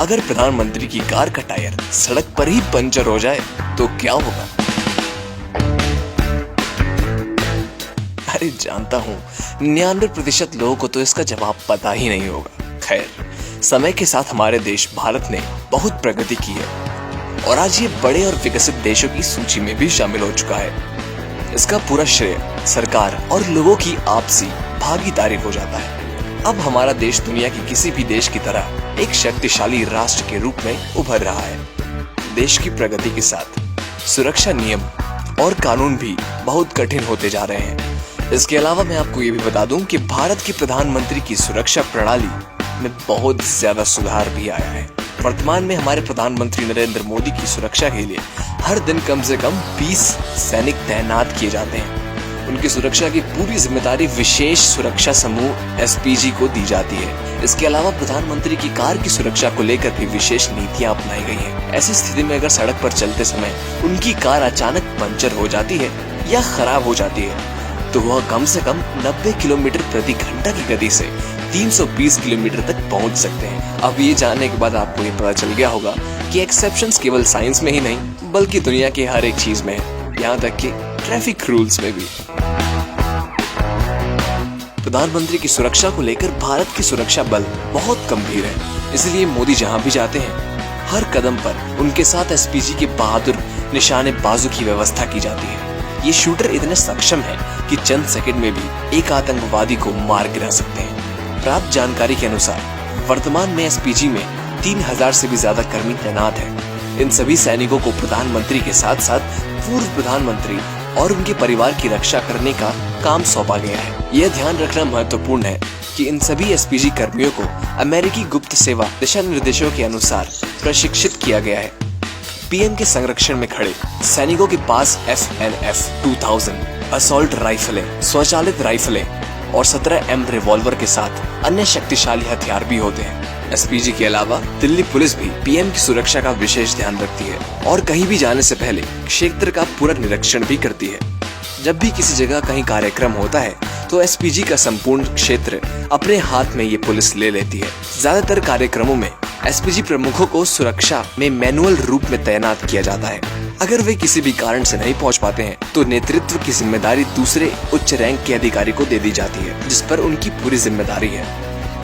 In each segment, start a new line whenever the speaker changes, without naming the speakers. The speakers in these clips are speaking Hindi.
अगर प्रधानमंत्री की कार का टायर सड़क पर ही पंचर हो जाए तो क्या होगा? अरे जानता हूँ 99% लोगों को तो इसका जवाब पता ही नहीं होगा। खैर, समय के साथ हमारे देश भारत ने बहुत प्रगति की है और आज ये बड़े और विकसित देशों की सूची में भी शामिल हो चुका है। इसका पूरा श्रेय सरकार और लोगों की आपसी भागीदारी हो जाता है। अब हमारा देश दुनिया के किसी भी देश की तरह एक शक्तिशाली राष्ट्र के रूप में उभर रहा है। देश की प्रगति के साथ सुरक्षा नियम और कानून भी बहुत कठिन होते जा रहे हैं। इसके अलावा मैं आपको ये भी बता दूं कि भारत के प्रधानमंत्री की सुरक्षा प्रणाली में बहुत ज्यादा सुधार भी आया है। वर्तमान में हमारे प्रधानमंत्री नरेंद्र मोदी की सुरक्षा के लिए हर दिन कम से कम 20 सैनिक तैनात किए जाते हैं। उनकी सुरक्षा की पूरी जिम्मेदारी विशेष सुरक्षा समूह एसपीजी को दी जाती है। इसके अलावा प्रधानमंत्री की कार की सुरक्षा को लेकर भी विशेष नीतियां अपनाई गई हैं। ऐसी स्थिति में अगर सड़क पर चलते समय उनकी कार अचानक पंचर हो जाती है या खराब हो जाती है तो वह कम से कम 90 किलोमीटर प्रति घंटा की गति से 320 किलोमीटर तक पहुंच सकते हैं। अब ये जानने के बाद आपको ये पता चल गया होगा कि एक्सेप्शंस केवल साइंस में ही नहीं बल्कि दुनिया के हर एक चीज में है, यहाँ तक कि ट्रैफिक रूल्स में भी। प्रधानमंत्री की सुरक्षा को लेकर भारत की सुरक्षा बल बहुत गंभीर है। इसलिए मोदी जहाँ भी जाते हैं हर कदम पर उनके साथ एसपीजी के बहादुर निशाने बाजू की व्यवस्था की जाती है। ये शूटर इतने सक्षम हैं कि चंद सेकंड में भी एक आतंकवादी को मार गिरा सकते हैं। प्राप्त जानकारी के अनुसार वर्तमान में एसपीजी में 3000 से भी ज्यादा कर्मी तैनात हैं। इन सभी सैनिकों को प्रधानमंत्री के साथ साथ पूर्व प्रधानमंत्री और उनके परिवार की रक्षा करने का काम सौंपा गया है। यह ध्यान रखना महत्वपूर्ण है कि इन सभी एसपीजी कर्मियों को अमेरिकी गुप्त सेवा दिशा निर्देशों के अनुसार प्रशिक्षित किया गया है। पीएम के संरक्षण में खड़े सैनिकों के पास FNF 2000 असॉल्ट राइफलें, स्वचालित राइफलें और 17M रिवॉल्वर के साथ अन्य शक्तिशाली हथियार भी होते हैं। एसपीजी के अलावा दिल्ली पुलिस भी पीएम की सुरक्षा का विशेष ध्यान रखती है और कहीं भी जाने से पहले क्षेत्र का पूरा निरीक्षण भी करती है। जब भी किसी जगह कहीं कार्यक्रम होता है तो एसपीजी का संपूर्ण क्षेत्र अपने हाथ में ये पुलिस ले लेती है। ज्यादातर कार्यक्रमों में एसपीजी प्रमुखों को सुरक्षा में मैनुअल रूप में तैनात किया जाता है। अगर वे किसी भी कारण से नहीं पहुंच पाते हैं तो नेतृत्व की जिम्मेदारी दूसरे उच्च रैंक के अधिकारी को दे दी जाती है, जिस पर उनकी पूरी जिम्मेदारी है।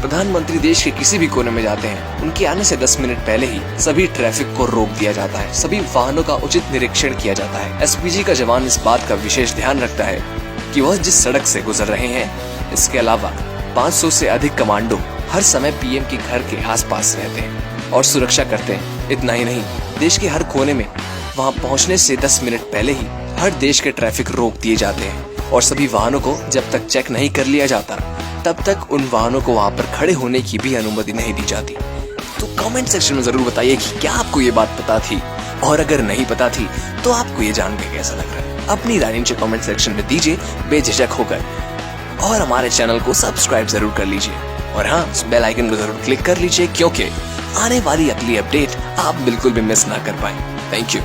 प्रधानमंत्री देश के किसी भी कोने में जाते हैं, उनके आने से 10 मिनट पहले ही सभी ट्रैफिक को रोक दिया जाता है। सभी वाहनों का उचित निरीक्षण किया जाता है। एसपीजी का जवान इस बात का विशेष ध्यान रखता है कि वह जिस सड़क से गुजर रहे हैं। इसके अलावा 500 से अधिक कमांडो हर समय पीएम के घर के आसपास रहते हैं और सुरक्षा करते हैं। इतना ही नहीं, देश के हर कोने में वहां पहुंचने से 10 मिनट पहले ही हर देश के ट्रैफिक रोक दिए जाते हैं और सभी वाहनों को जब तक चेक नहीं कर लिया जाता तब तक उन वाहनों को वहां पर खड़े होने की भी अनुमति नहीं दी जाती। तो कमेंट सेक्शन में जरूर बताइए कि क्या आपको ये बात पता थी, और अगर नहीं पता थी तो आपको ये जान के कैसा लग रहा है। अपनी राय नीचे कमेंट सेक्शन में दीजिए बेझिझक होकर, और हमारे चैनल को सब्सक्राइब जरूर कर लीजिए और हाँ, उस बेल आइकन को जरूर क्लिक कर लीजिए क्योंकि आने वाली अगली अपडेट आप बिल्कुल भी मिस ना कर पाए। Thank you.